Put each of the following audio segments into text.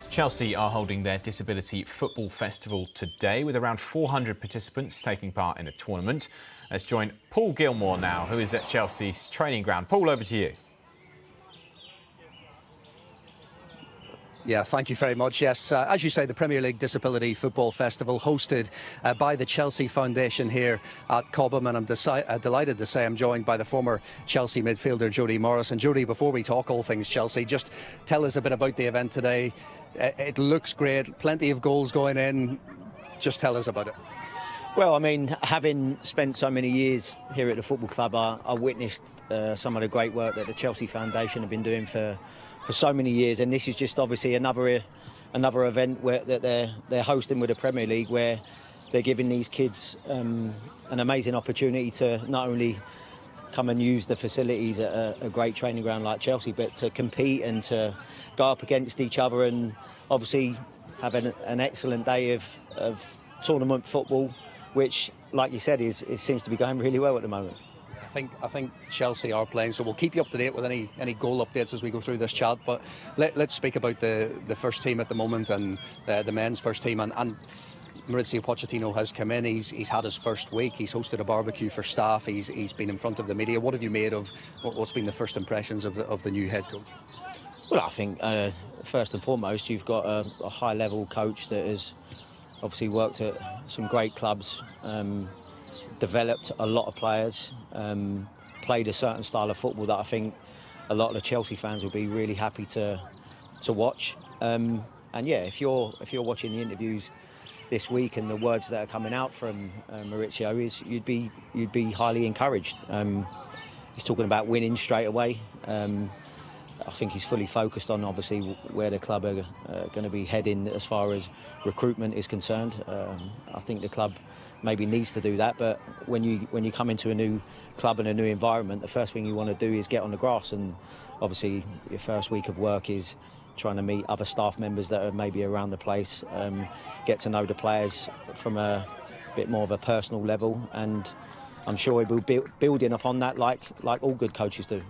Chelsea are holding their Disability Football Festival today with around 400 participants taking part in the tournament. Let's join Paul Gilmore now, who is at Chelsea's training ground. Paul, over to you. Yeah, thank you very much. Yes, as you say, the Premier League Disability Football Festival hosted by the Chelsea Foundation here at Cobham, and I'm delighted to say I'm joined by the former Chelsea midfielder Jody Morris. And Jody, before we talk all things Chelsea, just tell us a bit about the event today. It looks great, plenty of goals going in. Just tell us about it. Well, I mean, having spent so many years here at the football club, I witnessed some of the great work that the Chelsea Foundation have been doing for so many years, and this is just obviously another event that they're hosting with the Premier League, where they're giving these kids an amazing opportunity to not only come and use the facilities at a great training ground like Chelsea, but to compete and to go up against each other and obviously have an excellent day of tournament football, which, like you said, it seems to be going really well at the moment. I think Chelsea are playing, so we'll keep you up to date with any goal updates as we go through this chat. But let's speak about the first team at the moment, and the men's first team. And Mauricio Pochettino has come in. He's had his first week. He's hosted a barbecue for staff. He's been in front of the media. What have you made of what's been the first impressions of the new head coach? Well, I think first and foremost, you've got a high-level coach that has obviously worked at some great clubs. Developed a lot of players, played a certain style of football that I think a lot of the Chelsea fans will be really happy to watch. And yeah, if you're watching the interviews this week and the words that are coming out from Mauricio, is you'd be highly encouraged. He's talking about winning straight away. I think he's fully focused on obviously where the club are going to be heading as far as recruitment is concerned. I think the club maybe needs to do that, but when you come into a new club and a new environment, the first thing you want to do is get on the grass, and obviously your first week of work is trying to meet other staff members that are maybe around the place, get to know the players from a bit more of a personal level, and I'm sure he will be building upon that like all good coaches do.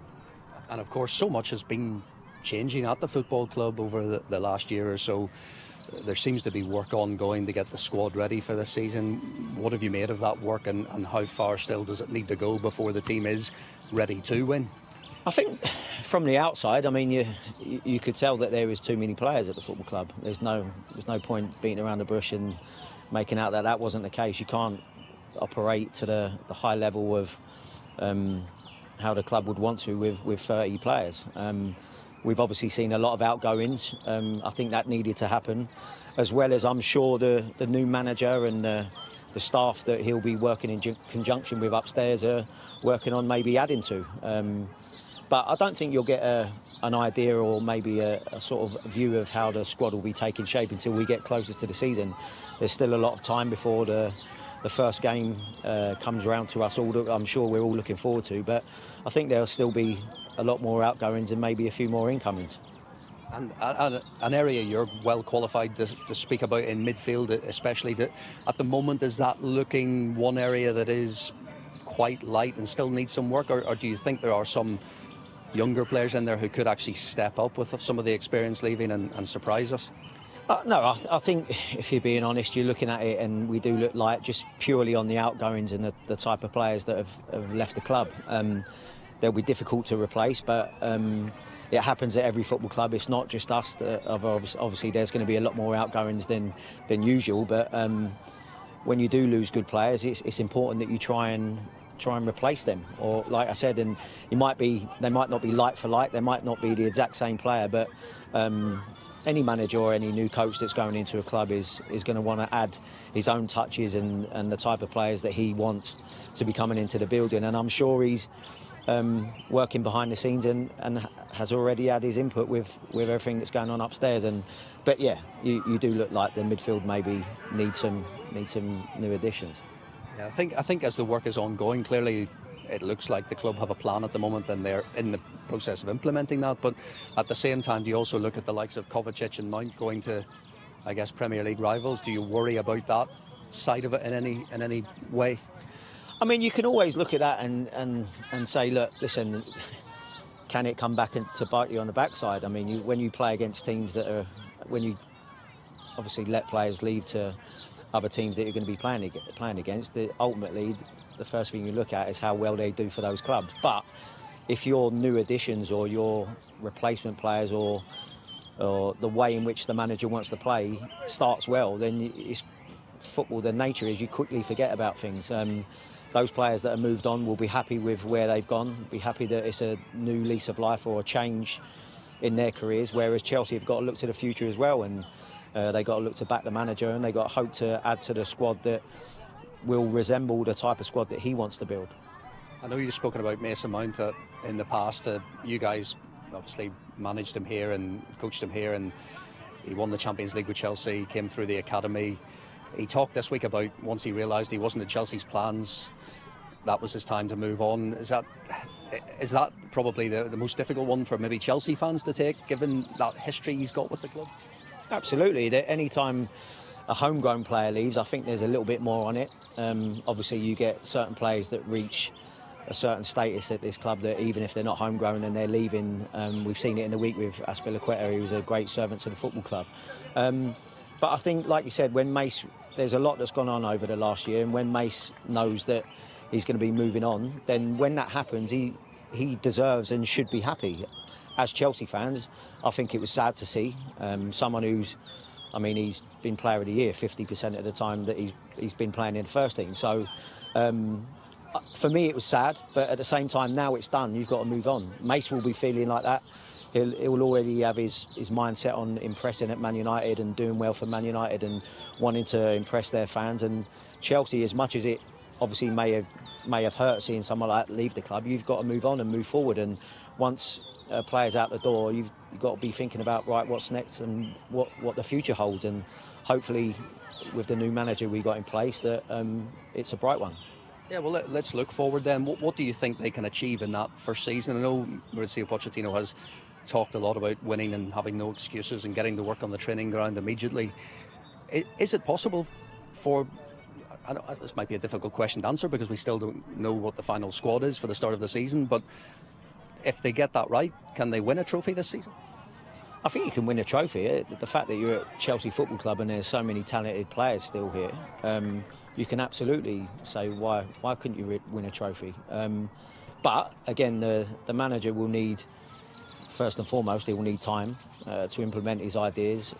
And of course, so much has been changing at the football club over the last year or so. There seems to be work ongoing to get the squad ready for this season. What have you made of that work, and how far still does it need to go before the team is ready to win? I think from the outside, I mean, you could tell that there is too many players at the football club. There's no point beating around the bush and making out that wasn't the case. You can't operate to the high level of how the club would want to with 30 players. We've obviously seen a lot of outgoings. I think that needed to happen, as well as I'm sure the new manager and the staff that he'll be working in conjunction with upstairs are working on maybe adding to. But I don't think you'll get an idea or maybe a sort of view of how the squad will be taking shape until we get closer to the season. There's still a lot of time before the first game comes around to us all. I'm sure we're all looking forward to, but I think there'll still be a lot more outgoings and maybe a few more incomings. And an area you're well qualified to speak about in midfield, especially at the moment, is that looking one area that is quite light and still needs some work, or do you think there are some younger players in there who could actually step up with some of the experience leaving and surprise us? No, I think if you're being honest, you're looking at it and we do look light just purely on the outgoings and the type of players that have left the club. They'll be difficult to replace, but it happens at every football club. It's not just us. Obviously, there's going to be a lot more outgoings than usual, but when you do lose good players, it's important that you try and replace them. Or, like I said, and they might not be light for light. They might not be the exact same player, but any manager or any new coach that's going into a club is going to want to add his own touches and the type of players that he wants to be coming into the building. And I'm sure he's working behind the scenes and has already had his input with everything that's going on upstairs. But yeah, you do look like the midfield maybe need some new additions. Yeah, I think as the work is ongoing, clearly it looks like the club have a plan at the moment and they're in the process of implementing that. But at the same time, do you also look at the likes of Kovacic and Mount going to, I guess, Premier League rivals? Do you worry about that side of it in any way? I mean, you can always look at that and say, look, listen, can it come back to bite you on the backside? I mean, when you play against teams that are, when you obviously let players leave to other teams that you're going to be playing against. Ultimately, the first thing you look at is how well they do for those clubs. But if your new additions or your replacement players or the way in which the manager wants to play starts well, then it's football. The nature is you quickly forget about things. Those players that have moved on will be happy with where they've gone, be happy that it's a new lease of life or a change in their careers, whereas Chelsea have got to look to the future as well, and they got to look to back the manager, and they got to hope to add to the squad that will resemble the type of squad that he wants to build. I know you've spoken about Mason Mount in the past. You guys obviously managed him here and coached him here, and he won the Champions League with Chelsea, came through the academy. He talked this week about once he realised he wasn't in Chelsea's plans, that was his time to move on. Is that probably the most difficult one for maybe Chelsea fans to take, given that history he's got with the club? Absolutely. Any time a homegrown player leaves, I think there's a little bit more on it. Obviously, you get certain players that reach a certain status at this club that even if they're not homegrown and they're leaving, we've seen it in the week with Aspilicueta, who was a great servant to the football club. But I think, like you said, when Mace, there's a lot that's gone on over the last year, and when Mace knows that he's going to be moving on, then when that happens, he deserves and should be happy. As Chelsea fans, I think it was sad to see someone he's been player of the year 50% of the time that he's been playing in the first team. So for me, it was sad, but at the same time, now it's done. You've got to move on. Mace will be feeling like that. He will already have his mindset on impressing at Man United and doing well for Man United and wanting to impress their fans. And Chelsea, as much as it obviously may have hurt seeing someone like that leave the club, you've got to move on and move forward. And once a player's out the door, you've got to be thinking about, right, what's next and what the future holds. And hopefully, with the new manager we got in place, that it's a bright one. Yeah, well, let's look forward then. What do you think they can achieve in that first season? I know Mauricio Pochettino has talked a lot about winning and having no excuses and getting to work on the training ground immediately. Is it possible for... I know this might be a difficult question to answer because we still don't know what the final squad is for the start of the season, but if they get that right, can they win a trophy this season? I think you can win a trophy. The fact that you're at Chelsea Football Club and there's so many talented players still here, you can absolutely say, why couldn't you win a trophy? But again, the manager will need, first and foremost, he will need time to implement his ideas.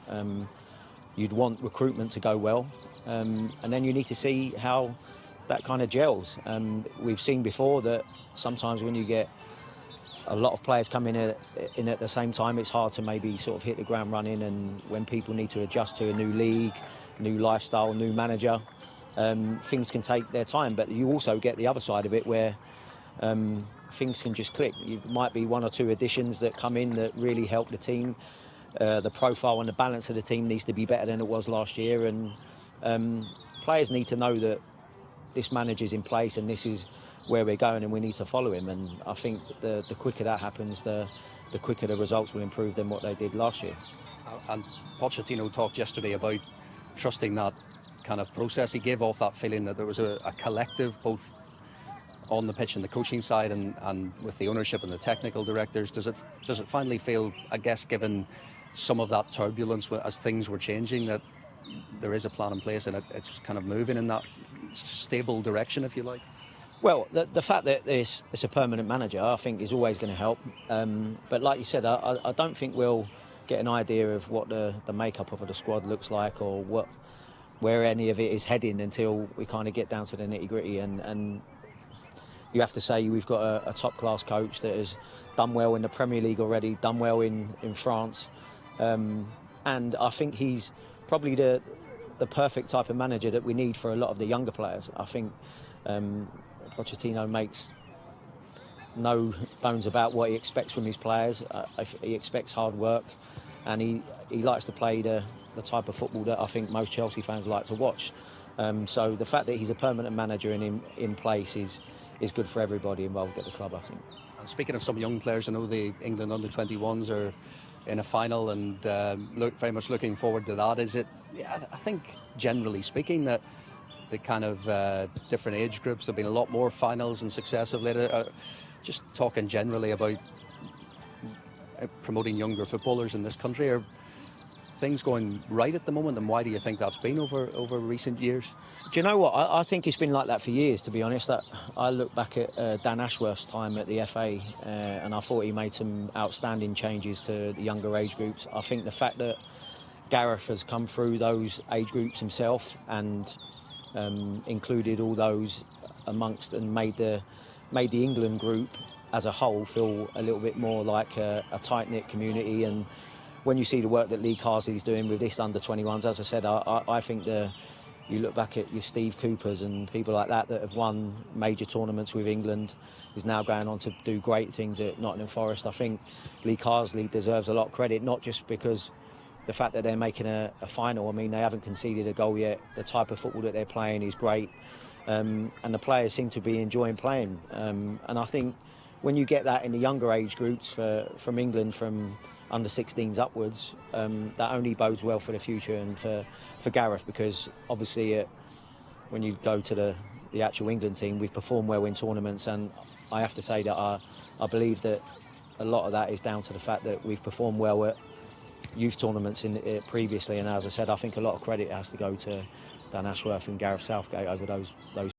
You'd want recruitment to go well, and then you need to see how that kind of gels. We've seen before that sometimes when you get a lot of players come in at the same time, it's hard to maybe sort of hit the ground running, and when people need to adjust to a new league, new lifestyle, new manager, things can take their time. But you also get the other side of it where things can just click. You might be one or two additions that come in that really help the team. The profile and the balance of the team needs to be better than it was last year, and players need to know that this manager's in place and this is where we're going and we need to follow him. And I think the quicker that happens, the quicker the results will improve than what they did last year. And Pochettino talked yesterday about trusting that kind of process. He gave off that feeling that there was a collective, both on the pitch and the coaching side and with the ownership and the technical directors. Does it finally feel, I guess, given some of that turbulence as things were changing, that there is a plan in place and it's kind of moving in that stable direction, if you like? Well, the fact that it's a permanent manager, I think, is always going to help. But like you said, I don't think we'll get an idea of what the makeup of the squad looks like or where any of it is heading until we kind of get down to the nitty-gritty. And you have to say we've got a top-class coach that has done well in the Premier League already, done well in France. And I think he's probably the perfect type of manager that we need for a lot of the younger players. I think Pochettino makes no bones about what he expects from his players. He expects hard work, and he likes to play the type of football that I think most Chelsea fans like to watch. So the fact that he's a permanent manager and in place is good for everybody involved at the club, I think. And speaking of some young players, I know the England under-21s are in a final and very much looking forward to that. Is it? Yeah, I think generally speaking that the kind of different age groups, there have been a lot more finals and successive later. Just talking generally about promoting younger footballers in this country, things going right at the moment, and why do you think that's been over recent years? Do you know what? I think it's been like that for years, to be honest. I look back at Dan Ashworth's time at the FA, and I thought he made some outstanding changes to the younger age groups. I think the fact that Gareth has come through those age groups himself and included all those amongst and made the England group as a whole feel a little bit more like a tight-knit community. And when you see the work that Lee Carsley's doing with this under-21s, as I said, I think you look back at your Steve Coopers and people like that have won major tournaments with England, is now going on to do great things at Nottingham Forest. I think Lee Carsley deserves a lot of credit, not just because the fact that they're making a final. I mean, they haven't conceded a goal yet. The type of football that they're playing is great. And the players seem to be enjoying playing. And I think when you get that in the younger age groups from England, from under 16s upwards, that only bodes well for the future and for Gareth, because obviously when you go to the actual England team, we've performed well in tournaments, and I have to say that I believe that a lot of that is down to the fact that we've performed well at youth tournaments previously. And as I said, I think a lot of credit has to go to Dan Ashworth and Gareth Southgate over those